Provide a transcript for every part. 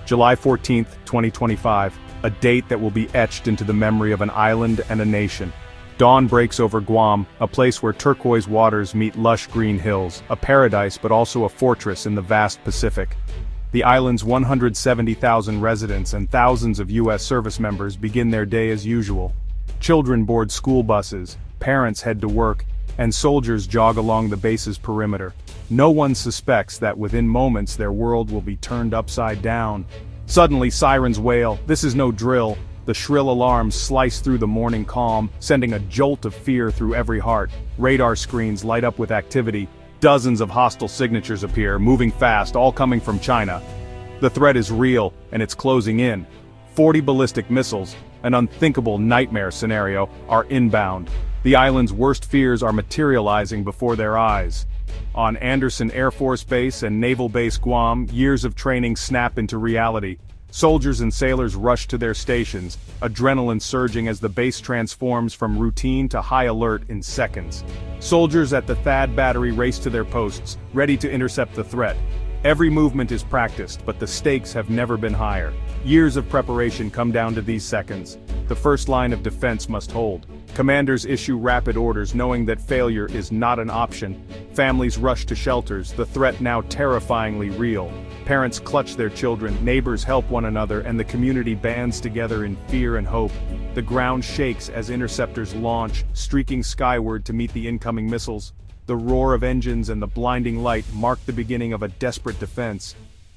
July 14, 2025, a date that will be etched into the memory of an island and a nation. Dawn breaks over Guam, a place where turquoise waters meet lush green hills, a paradise but also a fortress in the vast Pacific. The island's 170,000 residents and thousands of U.S. service members begin their day as usual. Children board school buses, parents head to work, and soldiers jog along the base's perimeter. No one suspects that within moments their world will be turned upside down. Suddenly sirens wail. This is no drill. The shrill alarms slice through the morning calm, sending a jolt of fear through every heart. Radar screens light up with activity. Dozens of hostile signatures appear, moving fast, all coming from China. The threat is real, and it's closing in. 40 ballistic missiles, an unthinkable nightmare scenario, are inbound. The island's worst fears are materializing before their eyes. On Andersen Air Force Base and Naval Base Guam, years of training snap into reality. Soldiers and sailors rush to their stations, adrenaline surging as the base transforms from routine to high alert in seconds. Soldiers at the THAAD battery race to their posts, ready to intercept the threat. Every movement is practiced, but the stakes have never been higher. Years of preparation come down to these seconds. The first line of defense must hold. Commanders issue rapid orders knowing that failure is not an option. Families rush to shelters, the threat now terrifyingly real. Parents clutch their children, neighbors help one another, and the community bands together in fear and hope. The ground shakes as interceptors launch, streaking skyward to meet the incoming missiles. The roar of engines and the blinding light mark the beginning of a desperate defense.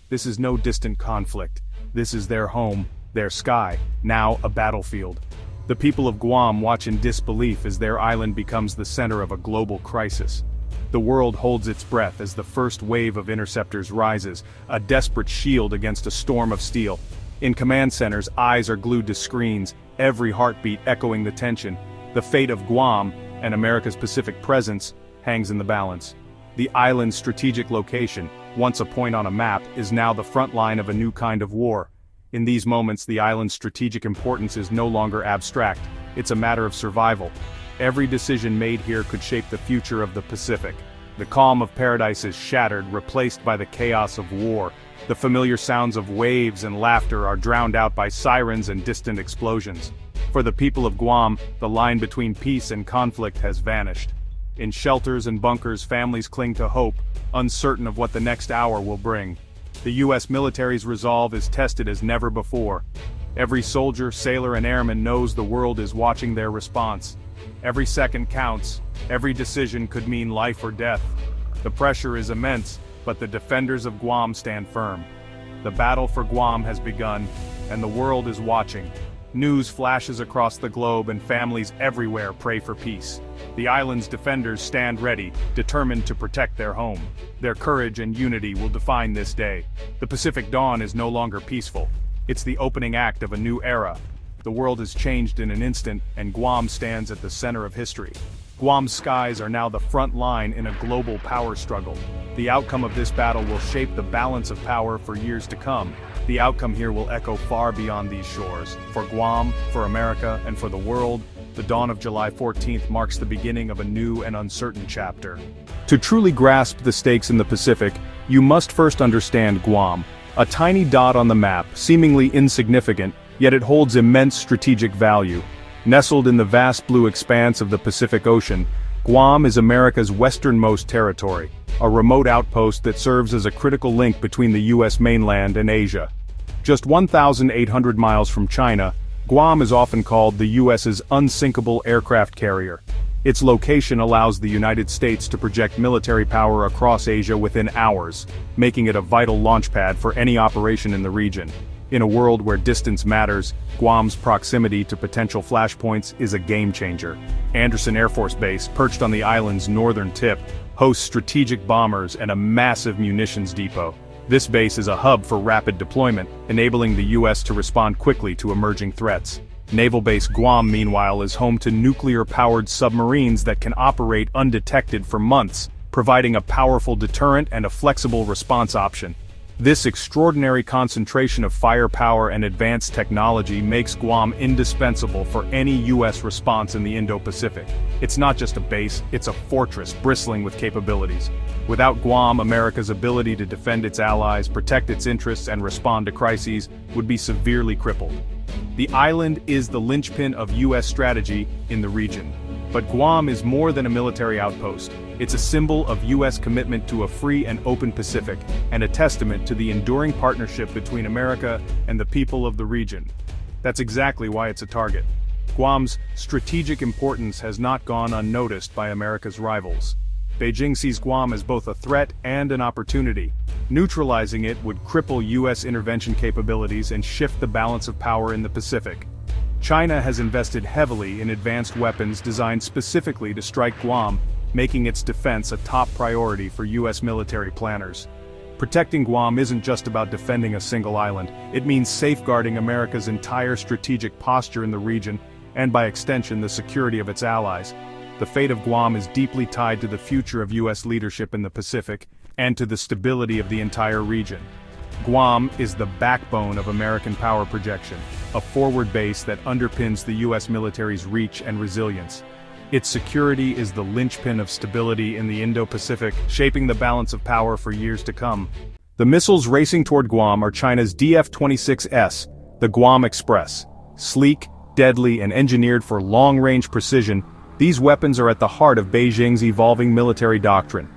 This is no distant conflict. This is their home, their sky, now a battlefield. The people of Guam watch in disbelief as their island becomes the center of a global crisis. The world holds its breath as the first wave of interceptors rises, a desperate shield against a storm of steel. In command centers, eyes are glued to screens, every heartbeat echoing the tension. The fate of Guam, and America's Pacific presence, hangs in the balance. The island's strategic location, once a point on a map, is now the front line of a new kind of war. In these moments, the island's strategic importance is no longer abstract, it's a matter of survival. Every decision made here could shape the future of the Pacific. The calm of paradise is shattered, replaced by the chaos of war. The familiar sounds of waves and laughter are drowned out by sirens and distant explosions. For the people of Guam, the line between peace and conflict has vanished. In shelters and bunkers, families cling to hope, uncertain of what the next hour will bring. The U.S. military's resolve is tested as never before. Every soldier, sailor, and airman knows the world is watching their response. Every second counts, every decision could mean life or death. The pressure is immense, but the defenders of Guam stand firm. The battle for Guam has begun, and the world is watching. News flashes across the globe and families everywhere pray for peace. The island's defenders stand ready, determined to protect their home. Their courage and unity will define this day. The Pacific dawn is no longer peaceful. It's the opening act of a new era. The world has changed in an instant, and Guam stands at the center of history. Guam's skies are now the front line in a global power struggle. The outcome of this battle will shape the balance of power for years to come. The outcome here will echo far beyond these shores. For Guam, for America, and for the world, the dawn of July 14th marks the beginning of a new and uncertain chapter. To truly grasp the stakes in the Pacific, you must first understand Guam. A tiny dot on the map, seemingly insignificant, yet it holds immense strategic value. Nestled in the vast blue expanse of the Pacific Ocean, Guam is America's westernmost territory, a remote outpost that serves as a critical link between the U.S. mainland and Asia. Just 1,800 miles from China, Guam is often called the U.S.'s unsinkable aircraft carrier. Its location allows the United States to project military power across Asia within hours, making it a vital launchpad for any operation in the region. In a world where distance matters, Guam's proximity to potential flashpoints is a game-changer. Andersen Air Force Base, perched on the island's northern tip, hosts strategic bombers and a massive munitions depot. This base is a hub for rapid deployment, enabling the U.S. to respond quickly to emerging threats. Naval Base Guam, meanwhile, is home to nuclear-powered submarines that can operate undetected for months, providing a powerful deterrent and a flexible response option. This extraordinary concentration of firepower and advanced technology makes Guam indispensable for any U.S. response in the Indo-Pacific. It's not just a base, it's a fortress bristling with capabilities. Without Guam, America's ability to defend its allies, protect its interests, and respond to crises would be severely crippled. The island is the linchpin of U.S. strategy in the region. But Guam is more than a military outpost. It's a symbol of U.S. commitment to a free and open Pacific, and a testament to the enduring partnership between America and the people of the region. That's exactly why it's a target. Guam's strategic importance has not gone unnoticed by America's rivals. Beijing sees Guam as both a threat and an opportunity. Neutralizing it would cripple U.S. intervention capabilities and shift the balance of power in the Pacific. China has invested heavily in advanced weapons designed specifically to strike Guam, making its defense a top priority for U.S. military planners. Protecting Guam isn't just about defending a single island, it means safeguarding America's entire strategic posture in the region, and by extension the security of its allies. The fate of Guam is deeply tied to the future of U.S. leadership in the Pacific, and to the stability of the entire region. Guam is the backbone of American power projection, a forward base that underpins the U.S. military's reach and resilience. Its security is the linchpin of stability in the Indo-Pacific, shaping the balance of power for years to come. The missiles racing toward Guam are China's DF-26S, the Guam Express. Sleek, deadly, and engineered for long-range precision, these weapons are at the heart of Beijing's evolving military doctrine.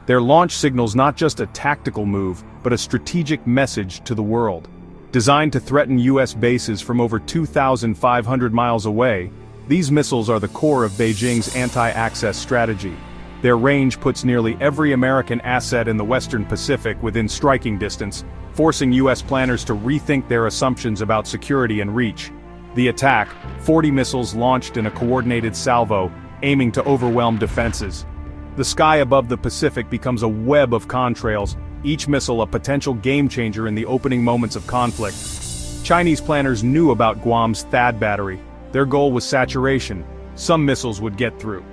Their launch signals not just a tactical move, but a strategic message to the world. Designed to threaten U.S. bases from over 2,500 miles away, these missiles are the core of Beijing's anti-access strategy. Their range puts nearly every American asset in the Western Pacific within striking distance, forcing U.S. planners to rethink their assumptions about security and reach. The attack, 40 missiles launched in a coordinated salvo, aiming to overwhelm defenses. The sky above the Pacific becomes a web of contrails, each missile a potential game-changer in the opening moments of conflict. Chinese planners knew about Guam's THAAD battery. Their goal was saturation. Some missiles would get through.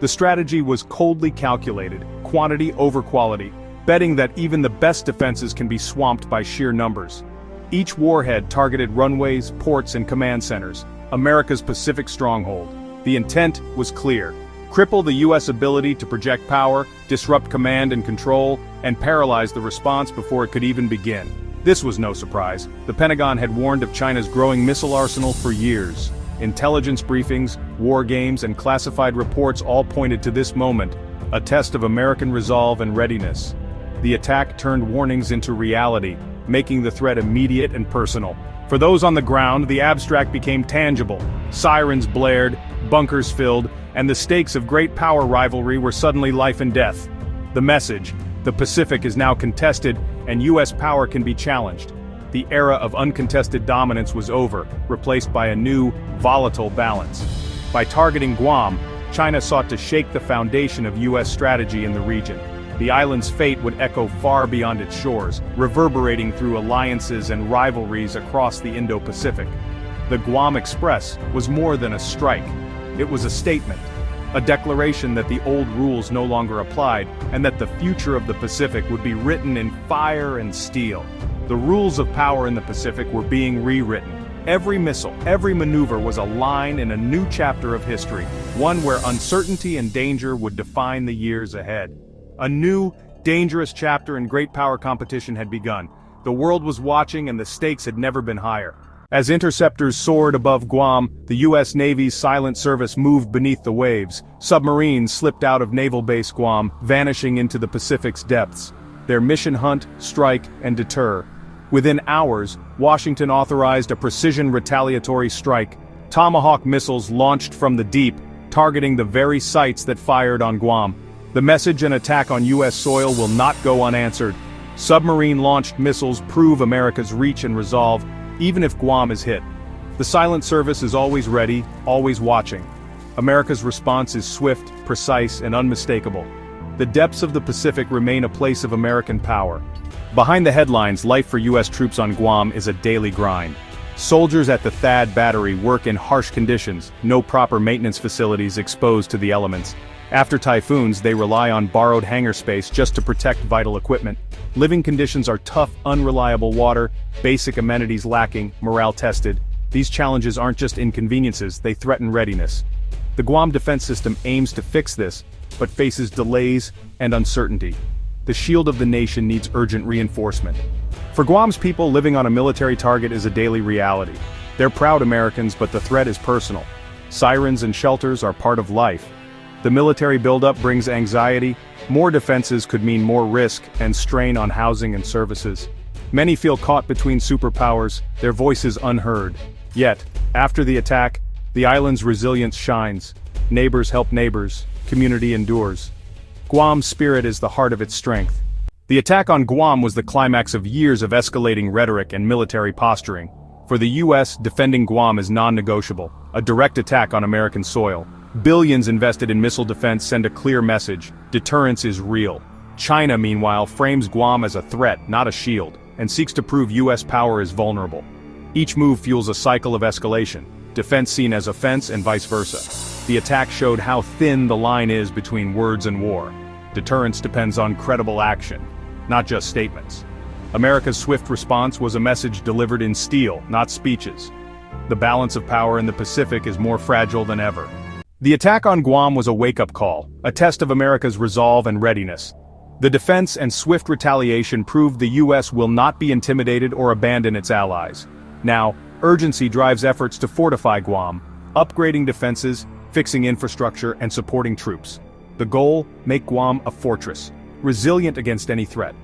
The strategy was coldly calculated, quantity over quality, betting that even the best defenses can be swamped by sheer numbers. Each warhead targeted runways, ports, and command centers, America's Pacific stronghold. The intent was clear: cripple the U.S. ability to project power, disrupt command and control, and paralyze the response before it could even begin. This was no surprise. The Pentagon had warned of China's growing missile arsenal for years. Intelligence briefings, war games, and classified reports all pointed to this moment, a test of American resolve and readiness. The attack turned warnings into reality, making the threat immediate and personal. For those on the ground, the abstract became tangible. Sirens blared, bunkers filled, and the stakes of great power rivalry were suddenly life and death. The message: the Pacific is now contested, and U.S. power can be challenged. The era of uncontested dominance was over, replaced by a new, volatile balance. By targeting Guam, China sought to shake the foundation of U.S. strategy in the region. The island's fate would echo far beyond its shores, reverberating through alliances and rivalries across the Indo-Pacific. The Guam Express was more than a strike. It was a statement, a declaration that the old rules no longer applied, and that the future of the Pacific would be written in fire and steel. The rules of power in the Pacific were being rewritten. Every missile, every maneuver was a line in a new chapter of history, one where uncertainty and danger would define the years ahead. A new, dangerous chapter in great power competition had begun. The world was watching, and the stakes had never been higher. As interceptors soared above Guam, the U.S. Navy's silent service moved beneath the waves. Submarines slipped out of Naval Base Guam, vanishing into the Pacific's depths. Their mission: hunt, strike, and deter. Within hours, Washington authorized a precision retaliatory strike. Tomahawk missiles launched from the deep, targeting the very sites that fired on Guam. The message: an attack on U.S. soil will not go unanswered. Submarine-launched missiles prove America's reach and resolve, even if Guam is hit. The silent service is always ready, always watching. America's response is swift, precise, and unmistakable. The depths of the Pacific remain a place of American power. Behind the headlines, life for U.S. troops on Guam is a daily grind. Soldiers at the THAAD battery work in harsh conditions, no proper maintenance facilities exposed to the elements. After typhoons, they rely on borrowed hangar space just to protect vital equipment. Living conditions are tough, unreliable water, basic amenities lacking, morale tested. These challenges aren't just inconveniences, they threaten readiness. The Guam defense system aims to fix this, but faces delays and uncertainty. The shield of the nation needs urgent reinforcement. For Guam's people, living on a military target is a daily reality. They're proud Americans, but the threat is personal. Sirens and shelters are part of life. The military buildup brings anxiety. More defenses could mean more risk and strain on housing and services. Many feel caught between superpowers, their voices unheard. Yet, after the attack, the island's resilience shines. Neighbors help neighbors, community endures. Guam's spirit is the heart of its strength. The attack on Guam was the climax of years of escalating rhetoric and military posturing. For the U.S., defending Guam is non-negotiable, a direct attack on American soil. Billions invested in missile defense send a clear message: deterrence is real. China, meanwhile, frames Guam as a threat, not a shield, and seeks to prove U.S. power is vulnerable. Each move fuels a cycle of escalation, defense seen as offense and vice versa. The attack showed how thin the line is between words and war. Deterrence depends on credible action, not just statements. America's swift response was a message delivered in steel, not speeches. The balance of power in the Pacific is more fragile than ever. The attack on Guam was a wake-up call, a test of America's resolve and readiness. The defense and swift retaliation proved the U.S. will not be intimidated or abandon its allies. Now, urgency drives efforts to fortify Guam, upgrading defenses, fixing infrastructure, and supporting troops. The goal: make Guam a fortress, resilient against any threat.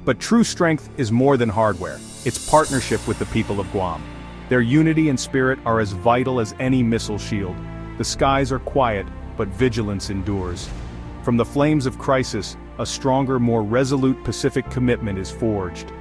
But true strength is more than hardware. It's partnership with the people of Guam. Their unity and spirit are as vital as any missile shield. The skies are quiet, but vigilance endures. From the flames of crisis, a stronger, more resolute Pacific commitment is forged.